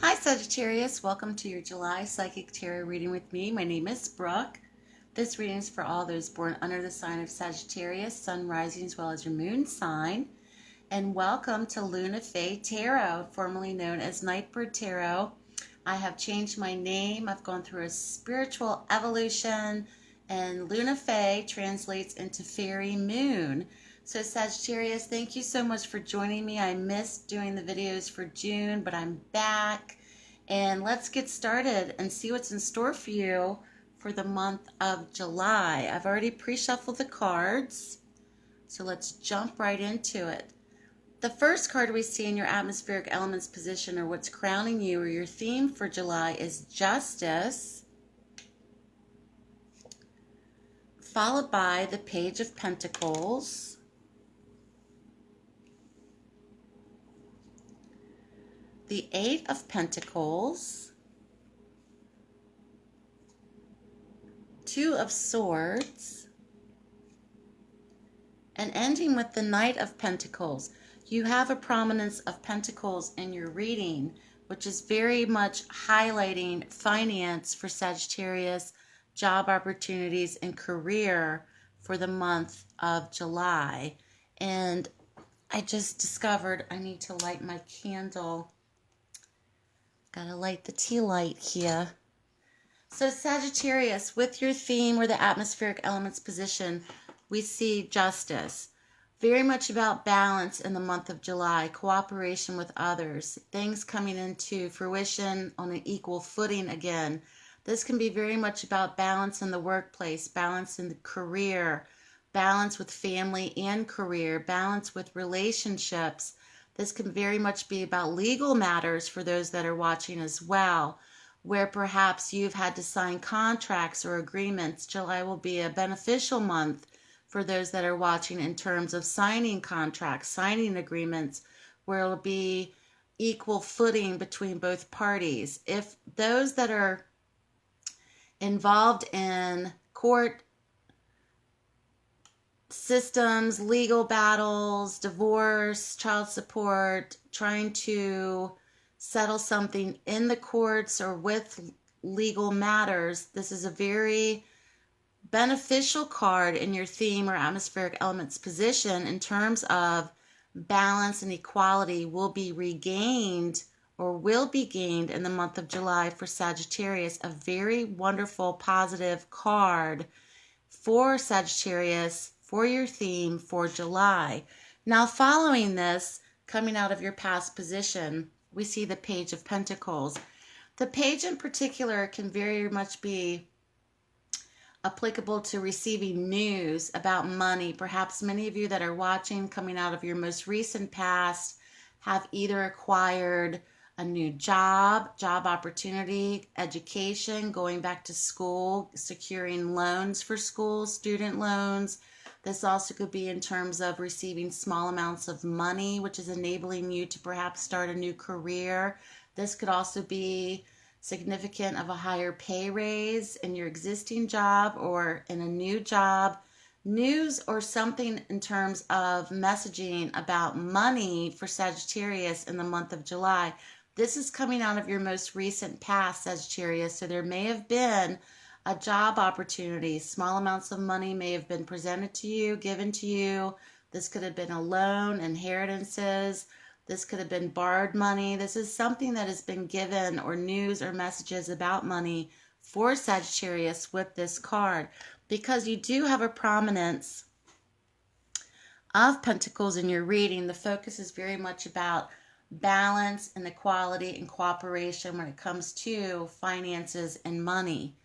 Hi Sagittarius, welcome to your July Psychic Tarot reading with me. My name is Brooke. This reading is for all those born under the sign of Sagittarius, Sun rising as well as your moon sign. And welcome to lunafaetarot, formerly known as Nightbird Tarot. I have changed my name. I've gone through a spiritual evolution, and lunafae translates into fairy moon. So Sagittarius, thank you so much for joining me. I missed doing the videos for June, but I'm back. And let's get started and see what's in store for you for the month of July. I've already pre-shuffled the cards, so let's jump right into it. The first card we see in your atmospheric elements position, or what's crowning you, or your theme for July, is Justice, followed by the Page of Pentacles, the Eight of Pentacles, Two of Swords, and ending with the Knight of Pentacles. You have a prominence of Pentacles in your reading, which is very much highlighting finance for Sagittarius, job opportunities, and career for the month of July. And I just discovered I need to light my candle. Gotta light the tea light here. So Sagittarius, with your theme or the atmospheric elements position, we see Justice. Very much about balance in the month of July, cooperation with others, things coming into fruition on an equal footing again. This can be very much about balance in the workplace, balance in the career, balance with family and career, balance with relationships. This can very much be about legal matters for those that are watching as well, where perhaps you've had to sign contracts or agreements. July will be a beneficial month for those that are watching in terms of signing contracts, signing agreements, where it'll be equal footing between both parties. If those that are involved in court systems, legal battles, divorce, child support, trying to settle something in the courts or with legal matters, this is a very beneficial card in your theme or atmospheric elements position in terms of balance and equality will be regained or will be gained in the month of July for Sagittarius. A very wonderful, positive card for Sagittarius for your theme for July. Now, following this, coming out of your past position, we see the Page of Pentacles. The page in particular can very much be applicable to receiving news about money. Perhaps many of you that are watching coming out of your most recent past have either acquired a new job opportunity, education, going back to school, securing loans for school, student loans. This also could be in terms of receiving small amounts of money, which is enabling you to perhaps start a new career. This could also be significant of a higher pay raise in your existing job or in a new job. News or something in terms of messaging about money for Sagittarius in the month of July. This is coming out of your most recent past, Sagittarius, so there may have been a job opportunity. Small amounts of money may have been presented to you, given to you. This could have been a loan, inheritances. This could have been borrowed money. This is something that has been given, or news or messages about money for Sagittarius with this card, because you do have a prominence of Pentacles in your reading. The focus is very much about balance and equality and cooperation when it comes to finances and money.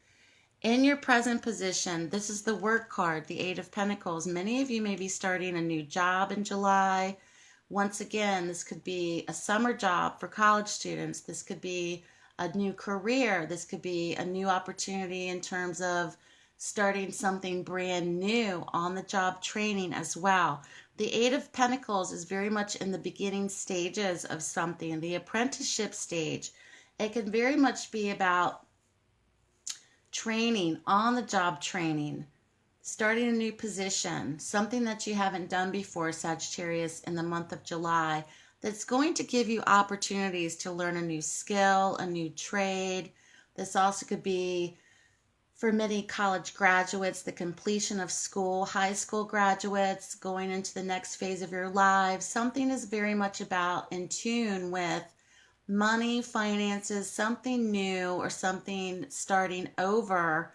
In your present position, this is the work card, the Eight of Pentacles. Many of you may be starting a new job in July. Once again, this could be a summer job for college students. This could be a new career. This could be a new opportunity in terms of starting something brand new, on the job training as well. The Eight of Pentacles is very much in the beginning stages of something, the apprenticeship stage. It can very much be about training, on the job training, starting a new position, something that you haven't done before, Sagittarius, in the month of July. that's going to give you opportunities to learn a new skill, a new trade. This also could be for many college graduates, the completion of school, high school graduates, going into the next phase of your lives. Something is very much about in tune with money, finances, something new or something starting over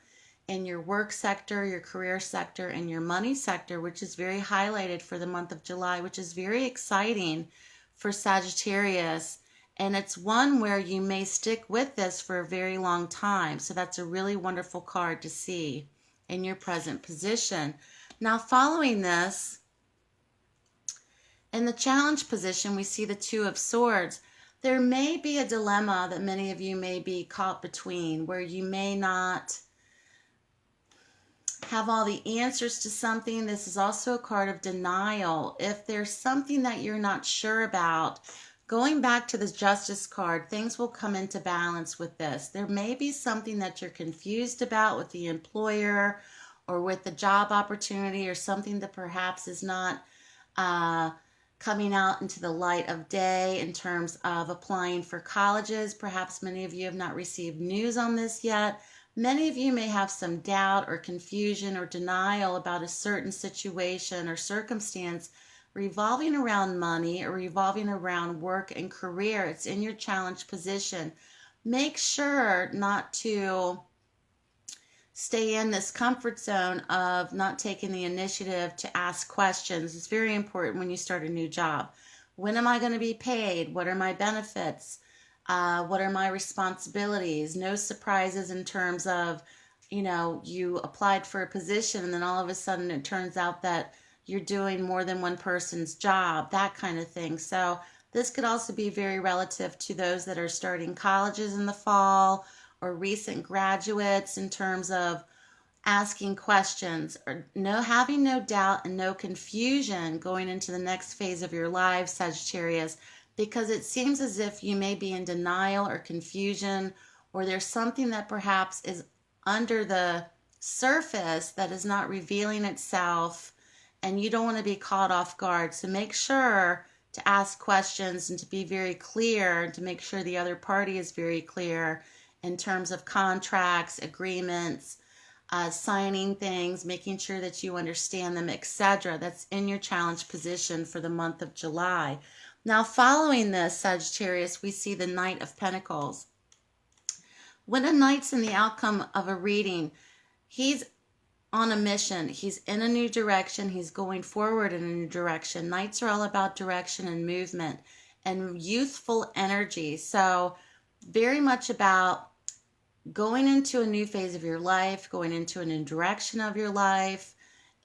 in your work sector, your career sector, and your money sector, which is very highlighted for the month of July, which is very exciting for Sagittarius. And it's one where you may stick with this for a very long time. So that's a really wonderful card to see in your present position. Now, following this, in the challenge position, we see the Two of Swords. There may be a dilemma that many of you may be caught between, where you may not have all the answers to something. This is also a card of denial. If there's something that you're not sure about, going back to the Justice card, things will come into balance with this. There may be something that you're confused about with the employer or with the job opportunity, or something that perhaps is not coming out into the light of day in terms of applying for colleges. Perhaps many of you have not received news on this yet. Many of you may have some doubt or confusion or denial about a certain situation or circumstance revolving around money or revolving around work and career. It's in your challenge position. Make sure not to stay in this comfort zone of not taking the initiative to ask questions. It's very important when you start a new job. When am I going to be paid? What are my benefits? What are my responsibilities? No surprises in terms of, you applied for a position and then all of a sudden it turns out that you're doing more than one person's job, that kind of thing. So this could also be very relative to those that are starting colleges in the fall or recent graduates in terms of asking questions or having no doubt and no confusion going into the next phase of your life, Sagittarius, because it seems as if you may be in denial or confusion, or there's something that perhaps is under the surface that is not revealing itself, and you don't want to be caught off guard. So make sure to ask questions and to be very clear, and to make sure the other party is very clear in terms of contracts, agreements, signing things, making sure that you understand them, etc. That's in your challenge position for the month of July. Now, following this, Sagittarius, we see the Knight of Pentacles. When a knight's in the outcome of a reading, he's on a mission. He's in a new direction. He's going forward in a new direction. Knights are all about direction and movement and youthful energy. So very much about going into a new phase of your life, going into a new direction of your life,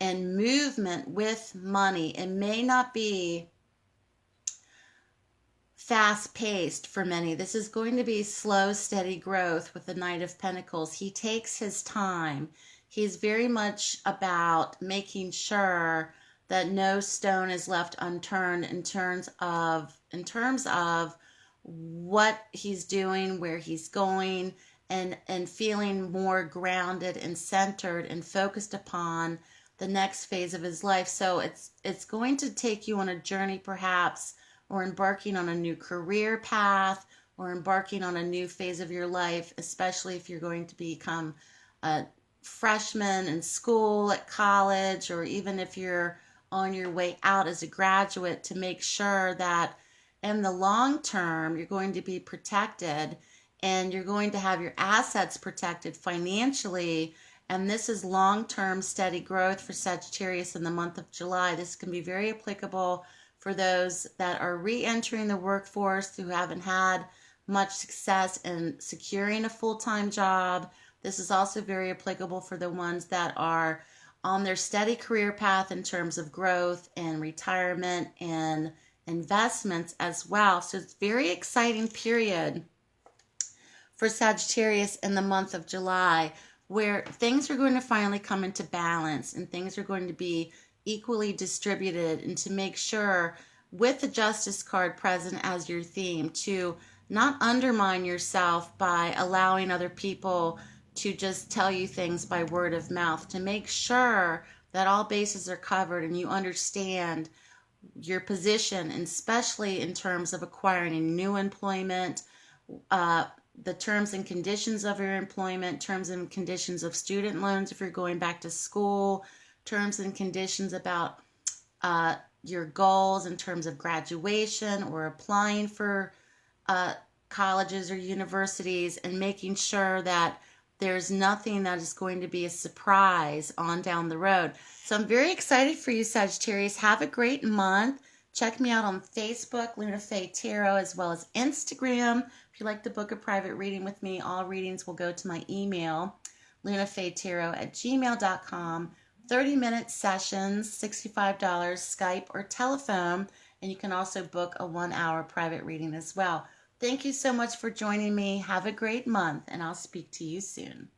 and movement with money. It may not be fast-paced for many. This is going to be slow, steady growth with the Knight of Pentacles. He takes his time. He's very much about making sure that no stone is left unturned in terms of what he's doing, where he's going, and feeling more grounded and centered and focused upon the next phase of his life. So it's going to take you on a journey, perhaps, or embarking on a new career path, or embarking on a new phase of your life, especially if you're going to become a freshman in school, at college, or even if you're on your way out as a graduate, to make sure that in the long term you're going to be protected and you're going to have your assets protected financially. And this is long-term steady growth for Sagittarius in the month of July. This can be very applicable for those that are re-entering the workforce who haven't had much success in securing a full-time job. This is also very applicable for the ones that are on their steady career path in terms of growth and retirement and investments as well. So it's a very exciting period for Sagittarius in the month of July, where things are going to finally come into balance and things are going to be equally distributed, and to make sure, with the Justice card present as your theme, to not undermine yourself by allowing other people to just tell you things by word of mouth, to make sure that all bases are covered and you understand your position, and especially in terms of acquiring new employment, the terms and conditions of your employment, terms and conditions of student loans if you're going back to school, terms and conditions about your goals in terms of graduation or applying for colleges or universities, and making sure that there's nothing that is going to be a surprise on down the road. So I'm very excited for you, Sagittarius. Have a great month. Check me out on Facebook, lunafaetarot, as well as Instagram. If you'd like to book a private reading with me, all readings will go to my email, lunafaetarot@gmail.com. 30-minute sessions, $65, Skype or telephone, and you can also book a 1-hour private reading as well. Thank you so much for joining me. Have a great month, and I'll speak to you soon.